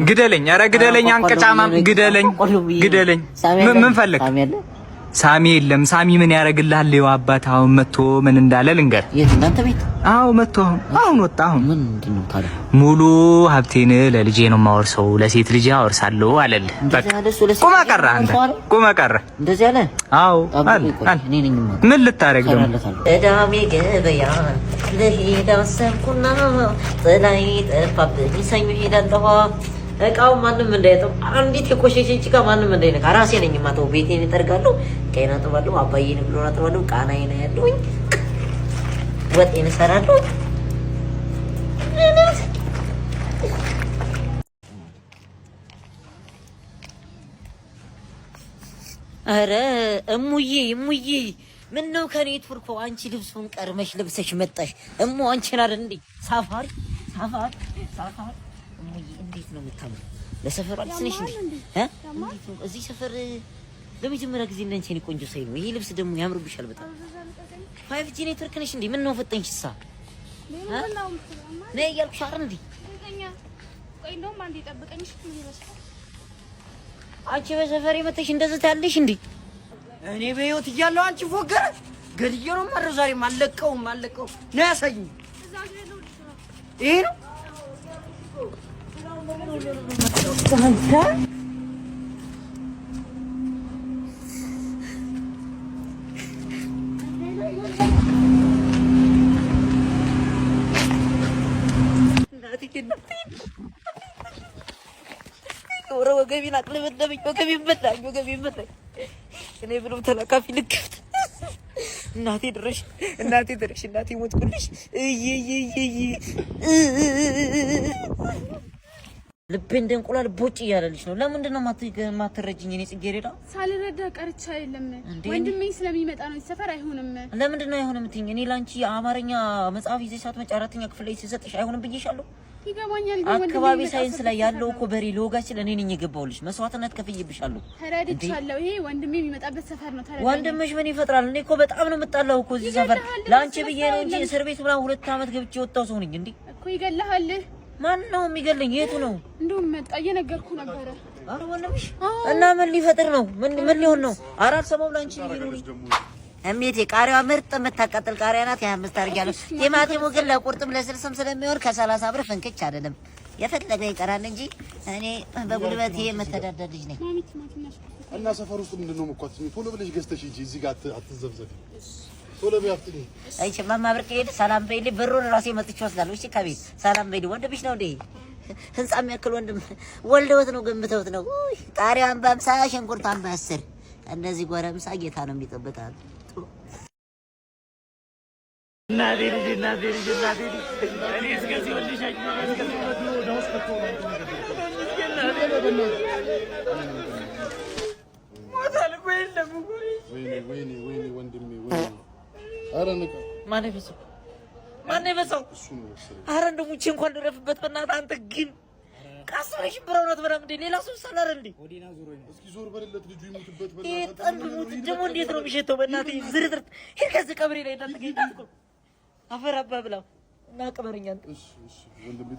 ግደለኝ፣ ኧረ ግደለኝ፣ አንቀጫማም ግደለኝ፣ ግደለኝ። ምን ፈልግ? ሳሚ የለም። ሳሚ ምን ያደርግልሃል? ይኸው አባት አሁን መጥቶ ምን እንዳለ ልንገር። የት እናንተ ቤት? አዎ መጥቶ አሁን ወጣ። አሁን ምንድነው ታዲያ? ሙሉ ሀብቴን ለልጄ ነው የማወርሰው፣ ለሴት ልጄ አወርሳለሁ አለልህ። በቃ ቁማ ቀረ፣ አንተ ቁማ ቀረ። እንደዚህ አለ? አዎ አለ። ምን ልታረግ ደግሞ? እዳሜ ገበያ ለሄዳ ሰብኩና ጥላይ ጠፋብኝ ሰኞ ሄዳለሁ። እቃው ማንም እንዳይጠው አንዲት የቆሸሸች እቃ ማንም እንዳይነካ ራሴ ነኝ ማተው። ቤቴን እጠርጋለሁ፣ ቀይና ጥባለሁ፣ አባዬን ብሎ አጥባለሁ፣ ቃናዬን ያለውኝ ወጤን እሰራለሁ። አረ እሙዬ እሙዬ ምን ነው ከኔ ቱርኮ አንቺ ልብሱን ቀርመሽ ልብሰሽ መጣሽ። እሙ አንቺን አይደል እንዴ ሳፋሪ ሳፋሪ ሳፋሪ እሙዬ እንዴት ነው የምታምሩ? ለሰፈሩ አልስነሽ እንዴ እዚህ ሰፈር ለመጀመሪያ ጊዜ እንዳንቺ እኔ ቆንጆ ሳይ ነው። ይሄ ልብስ ደግሞ ያምርብሻል በጣም። 5G ኔትወርክ ነሽ እንዴ? ምን ነው ፈጠንሽሳ? ነይ እያልኩሽ አይደል እንዴ? ቆይ እንደውም አንዴ ጠብቀኝሽ። ምን ይመስላል አንቺ በሰፈሬ መተሽ እንደዚህ ታያለሽ እንዴ? እኔ በህይወት እያለሁ አንቺ ፎገረ ገድዬ ነው ማረው። ዛሬ አለቀውም ነው ያሳኝ። ይሄ ነው ወገቤን አቅለበለበኝ። ወገቤን በላኝ። እኔ ብሎም ተላካፊ ልክፍት። እናቴ ድረሽ፣ እናቴ ሞትኩልሽ። ልቤ እንደ እንቁላል ቦጭ እያለልሽ ነው። ለምንድን ነው ማትረጂኝ? እኔ ጽጌረዳ ሳልረዳ ቀርቻ አይደለም ወንድሜ ስለሚመጣ ነው። ሰፈር አይሆንም። ለምንድን ነው አይሆንም እትይኝ? እኔ ላንቺ የአማርኛ መጽሐፍ ይዘሽ ሳትመጪ አራተኛ ክፍል ላይ ሲሰጥሽ አይሆንም ብዬሻለሁ። ይገባኛል። አካባቢ ሳይንስ ላይ ያለው እኮ በሬ ለወጋች እኔ ነኝ የገባሁልሽ። መስዋዕትነት ከፍዬብሻለሁ። ተረድቻለሁ። ይሄ ወንድሜ የሚመጣበት ሰፈር ነው። ተረድቻለሁ። ወንድምሽ ምን ይፈጥራል? እኔ እኮ በጣም ነው የምጣላው እኮ እዚህ ሰፈር። ላንቺ ብዬ ነው እንጂ እስር ቤት ምናምን 2 አመት ገብቼ ወጣው ሰው ነኝ እንዴ እኮ። ይገለሃል። ማን ነው የሚገለኝ? የቱ ነው? እንደውም መጣ እየነገርኩ ነበረ። አረ ወንድምሽ እና ምን ሊፈጥር ነው? ምን ሊሆን ነው? አራት ሰሞኑን ላንቺ ይሉኝ እሜቴ ቃሪያዋ ምርጥ የምታቃጥል ቃሪያ ናት። 25 አድርጊያለሁ። ቲማቲሙ ግን ለቁርጥም ለስልስም ስለሚሆን ከ30 ብር ፍንክች አይደለም። የፈለገ ይቀራል እንጂ እኔ በጉልበቴ የምተዳደር ልጅ ነኝ። እና ሰፈር ውስጥ ምንድነው መኳት? ቶሎ ብለሽ ገዝተሽ ሂጂ። እዚህ ጋር አትዘብዘፊ። ቶሎ ቢያፍጥኝ። እሺ ማማ ብርቅ ሄድ ሰላም በይልኝ። ብሩን ራሴ መጥቼ ወስዳለሁ። እሺ ከቤት ሰላም በይልኝ። ወንድምሽ ነው እንዴ? ህንጻ የሚያክል ወንድም ወልደውት ነው ገምተውት ነው። ቃሪያውን በ50 ሽንኩርቷን በ10 እንደዚህ ጎረምሳ ጌታ ነው የሚጠብቃል። እናቴ ልጅ እኔ እስከዚህ ወልሻኝ ወይኔ ወንድሜ ወይኔ። ኧረ ንቃ። ማነው የበዛው? ኧረ እንደው ሙቼ እንኳን ልረፍበት በእናትህ። አንተ ግን ቀስ ብለሽ ብረውነት በላም እንደ ሌላ ሰው ሰላር እንዴ? እስኪ ዞር በልለት ልጁ ይሙትበት በእናትህ። ይሄ ጠንብ ሙት ደግሞ እንዴት ነው የሚሸተው? በእናትህ ዝርዝር ሄድ ከዚህ ቀብሬ ላይ እንዳትገኝ አፈር አባ ብላው እና ቀበረኛን። እሺ ወንድሜ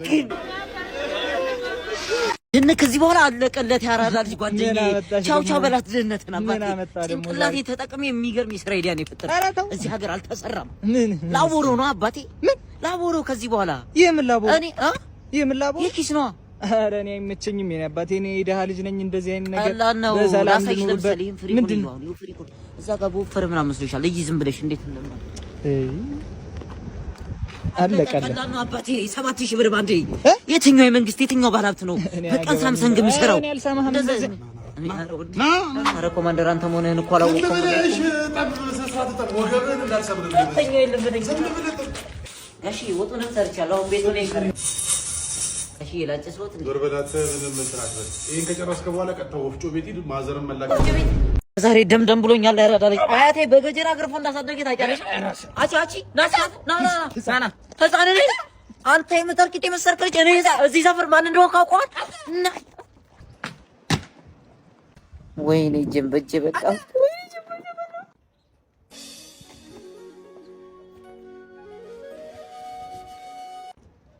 ድህነት ከዚህ በኋላ አለቀለት። ያራዳ ልጅ ጓደኛዬ ቻው በላት። ድህነትን አባቴ ጭንቅላቴ ተጠቅሜ የሚገርም የስራ አይዲያ ነው የፈጠረው። እዚህ ሀገር አልተሰራም። ላቦሮ ነው አባቴ። ላቦሮ ከዚህ በኋላ የምን ላቦ? የምን ላቦ? የኪስ ነው። ኧረ እኔ አይመቸኝም። የኔ አባቴ እኔ የደሃ ልጅ ነኝ። እንደዚህ አይነት ነገር በሰላም ልኑርበት። ምንድን ነው እዛ ጋር በወፈረ ምናምን መስሎሻል? እይ ዝም ብለሽ እንዴት እንደማለ አለቀለ አባቴ 7000 ብር ባንዴ። የትኛው የመንግስት የትኛው ባለሀብት ነው በቀን ሳምሰንግ የሚሰራው? ኧረ ኮማንደር አንተ መሆንህን እኮ አላወቅኩም። እሺ ወጡንም ሰርቻለሁ። አሁን ቤቱ ላይ ቀረ። እሺ ላጭስ ወጥ እንዴ ዶርበዳተ ምንም መስራት ነው። ይሄን ከጨረስከ በኋላ ቀጥታ ወፍጮ ቤት ሂድ። ማዘርም መላክ ዛሬ ደምደም ብሎኛል። ያራዳለች አያቴ በገጀራ ግርፎ እንዳሳደገ ታውቂያለሽ? አቺ ናና ህፃን ነኝ አንተ የምታርቂት የመሰርከች እኔ እዚህ ሰፈር ማን እንደሆነ ካውቀዋል። ወይኔ ጀምበጀ በቃ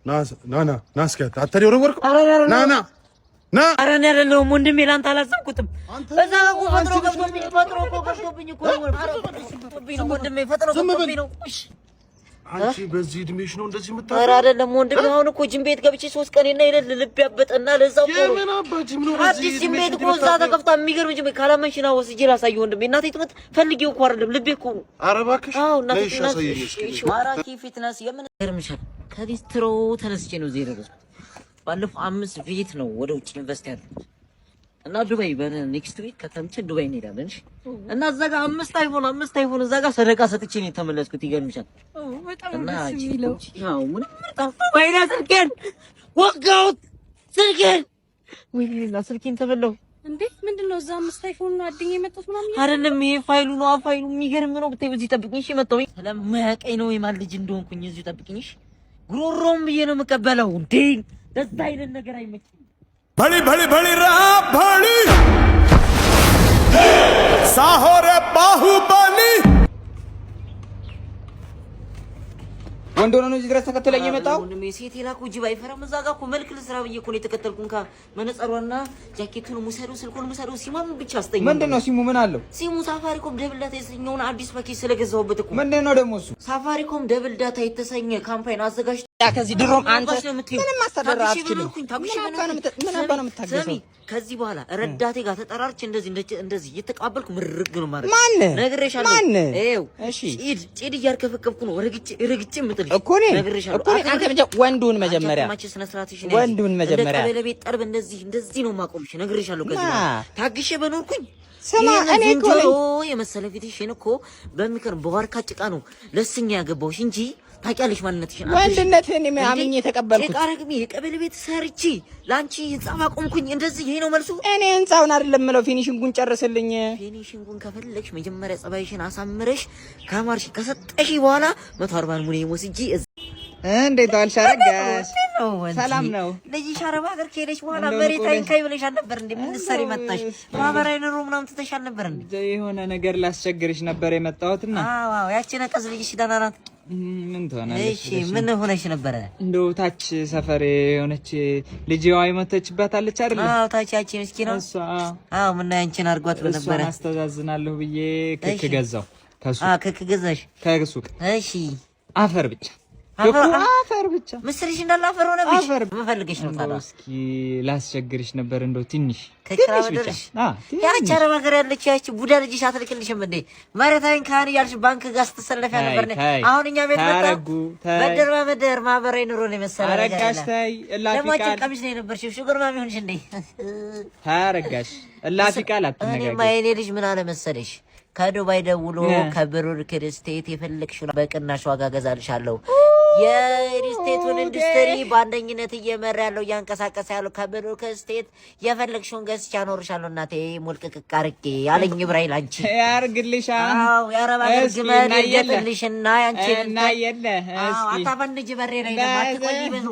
ና እስኪ አታዲው ወርወርኩ ና ኧረ እኔ አይደለሁም ወንድሜ ላንተ አላዘንኩትም። በዛ እኮ ፈጥሮ ገብቶብኝ እኮ ወንድሜ ፈጥሮ ገብቶብኝ ነው። አንቺ በዚህ እድሜሽ ነው እንደዚህ የምታወራው? ኧረ አይደለም ወንድሜ አሁን እኮ ጅም ቤት ገብቼ 3 ቀንና ይለል ልብ ያበጠና ለዛው ቆሮ የምን አባጂም ነው አዲስ ጅም ቤት እኮ እዛ ተከፍታ የሚገርም ጅም ካላመንሽ ና ወስጄ ላሳየው ወንድሜ። እናቴ ትመት ፈልጌው እኮ አይደለም ልቤ እኮ ነው። ኧረ እባክሽ አዎ እናቴ ማራኪ ፊትነስ የምን ገርምሻል። ከዲስትሮ ተነስቼ ነው እዚህ የደረስኩት። ባለፈው 5 ቪት ነው ወደ ውጭ ኢንቨስት ያደረኩት እና ዱባይ በኔክስት ዊክ ከተምቼ ዱባይ እንሄዳለን። እሺ እና እዛ ጋር 5 አይፎን እዛ ጋር ሰደቃ ሰጥቼ ነው የተመለስኩት። ይገርምሻል። እና ያው ምን ወይኔ ስልኬን ወጋሁት ስልኬን ወይኔ ስልኬን ተበላሁ እንዴ ምንድነው? እዛ 5 አይፎን ነው አድኝ የመጣሁት ምናምን አይደለም። ይሄ ፋይሉ ነው ፋይሉ የሚገርም ነው። ብታይ በዚህ ጠብቂኝ። እሺ መጣሁ ስለማያውቀኝ ነው የማን ልጅ እንደሆንኩኝ እዚህ ጠብቂኝ። እሺ ጉሮሮም ብዬ ነው የምቀበለው እንዴ ደስ አይነት ነገር አይመችም። भली राम भली साहोरे बाहुबली ወንድ ሆኖ ነው እዚህ ድረስ ተከተለኝ የመጣው። ወንድሜ ሴት የላኩ ጅብ አይፈራም። እዛ ጋር እኮ መልክ ልስራ ብዬ እኮ ነው የተከተልኩን። መነጸሯና ጃኬቱን ሙሰዱ ስልኩን ሙሰዱ ሲሙን ብቻ አስጠኝ። ምንድነው ሲሙ? ምን አለው? ሲሙ ሳፋሪኮም ደብል ዳታ የተሰኘውን አዲስ ፓኬጅ ስለገዛሁበት እኮ። ምንድነው ደግሞ እሱ? ሳፋሪኮም ደብል ዳታ የተሰኘ ካምፓኒ አዘጋጅ ከዚህ ድሮም አንተ ምንም አስተዳደር አትችልም። ምን አባ ነው የምታገሰው? ከዚህ በኋላ ረዳቴ ጋር ተጠራርች እንደዚህ እየተቀበልኩ ምርግ ነው ማለት ማን ነግሬሻለሁ። ይኸው እሺ ጭድ እያርከፈከፍኩ ነው ረግጬ ምጥልሽ እኮ ነው ነግሬሻለሁ። አንተ ወንዱን መጀመሪያ ወንዱን መጀመሪያ ለቤት ጠርብ እንደዚህ ነው ማቆምሽ። ነግሬሻለሁ። ከዚህ ታግሼ በኖርኩኝ ሰማ እኔ እኮ የመሰለ ፊትሽን እኮ በሚከርም በዋርካ ጭቃ ነው ለስኛ ያገባውሽ እንጂ ታውቂያለሽ ማንነትሽን ወንድነትህን አምኜ ተቀበልኩት። ቃረግሚ የቀበሌ ቤት ሰርቺ ላንቺ ህንጻ ማቆምኩኝ። እንደዚህ ይሄ ነው መልሱ። እኔ ህንጻውን አይደለም ምለው ፊኒሺንጉን ጨርስልኝ። ፊኒሺንጉን ከፈለግሽ መጀመሪያ ጸባይሽን አሳምረሽ ካማርሽ ከሰጠሽ በኋላ 140 ሙኔ ወስጂ እንዴት ዋልሽ? አረጋሽ ሰላም ነው። ልጅሽ አረብ ሀገር ከሄደች በኋላ መሬት አይንካይ ብለሽ አልነበር እንዴ? ምን ልትሰሪ መጣሽ? ማህበራዊ ኑሮ ምናምን ትተሽ አልነበር እንዴ? የሆነ ነገር ላስቸግርሽ ነበር የመጣሁትና። አዎ ያቺ ነቀዝ ልጅሽ ደህና ናት? ምን ትሆናለሽ? እሺ ምን ሆነሽ ነበረ? እንደው ታች ሰፈር የሆነች ልጅዋ የሞተችበት አይደል? አዎ ታች ያቺ ምስኪና እሷ። አዎ ምን ያንቺን አርጓት በነበረ አስተዛዝናለሁ ብዬ ክክ ገዛው ከሱቅ። ክክ ገዛሽ ከሱቅ? እሺ አፈር ብቻ አፈር ብቻ ምስልሽ እንዳለ አፈር ሆነብሽ። ምን ፈልገሽ ነው ታዲያ? እስኪ ላስቸግርሽ ነበር እንደው ትንሽ ብቻ። ያቺ አረብ ሀገር ያለች ያቺ ቡዳ ልጅሽ አትልክልሽም እንዴ? መሬታዊን ካህን እያልሽ ባንክ ጋር ስትሰለፊያ ነበር። አሁን እኛ ቤት መጣ በደር በመደር ማህበራዊ ኑሮ ነው የመሰለ ነገር። አረጋሽ ታይ እላፊ ቃል ቀሚስ ነው የነበርሽው። ሹገር ማሚ ሆንሽ እንዴ? ታረጋሽ እላፊ ቃል አትነጋገር። እኔማ የኔ ልጅ ምን አለ መሰለሽ ከዱባይ ደውሎ ከብሩር ክርስቴት የፈለግሽው በቅናሽ ዋጋ ገዛልሻለሁ። የሪስቴቱን ኢንዱስትሪ በአንደኝነት እየመራ ያለው እያንቀሳቀሰ ያለው ከብሩር ክርስቴት የፈለግሽውን ገዝቼ አኖርሻለሁ። እናቴ ሙልቅቅ አርቄ ያለኝ ኢብራሂም አንቺ ያርግልሽ። አዎ ያረባ ግመል ይገጥልሽና ያንቺ እና የለ እስኪ አታፈንጅ በሬ ላይ ለማትቆይ ብዙ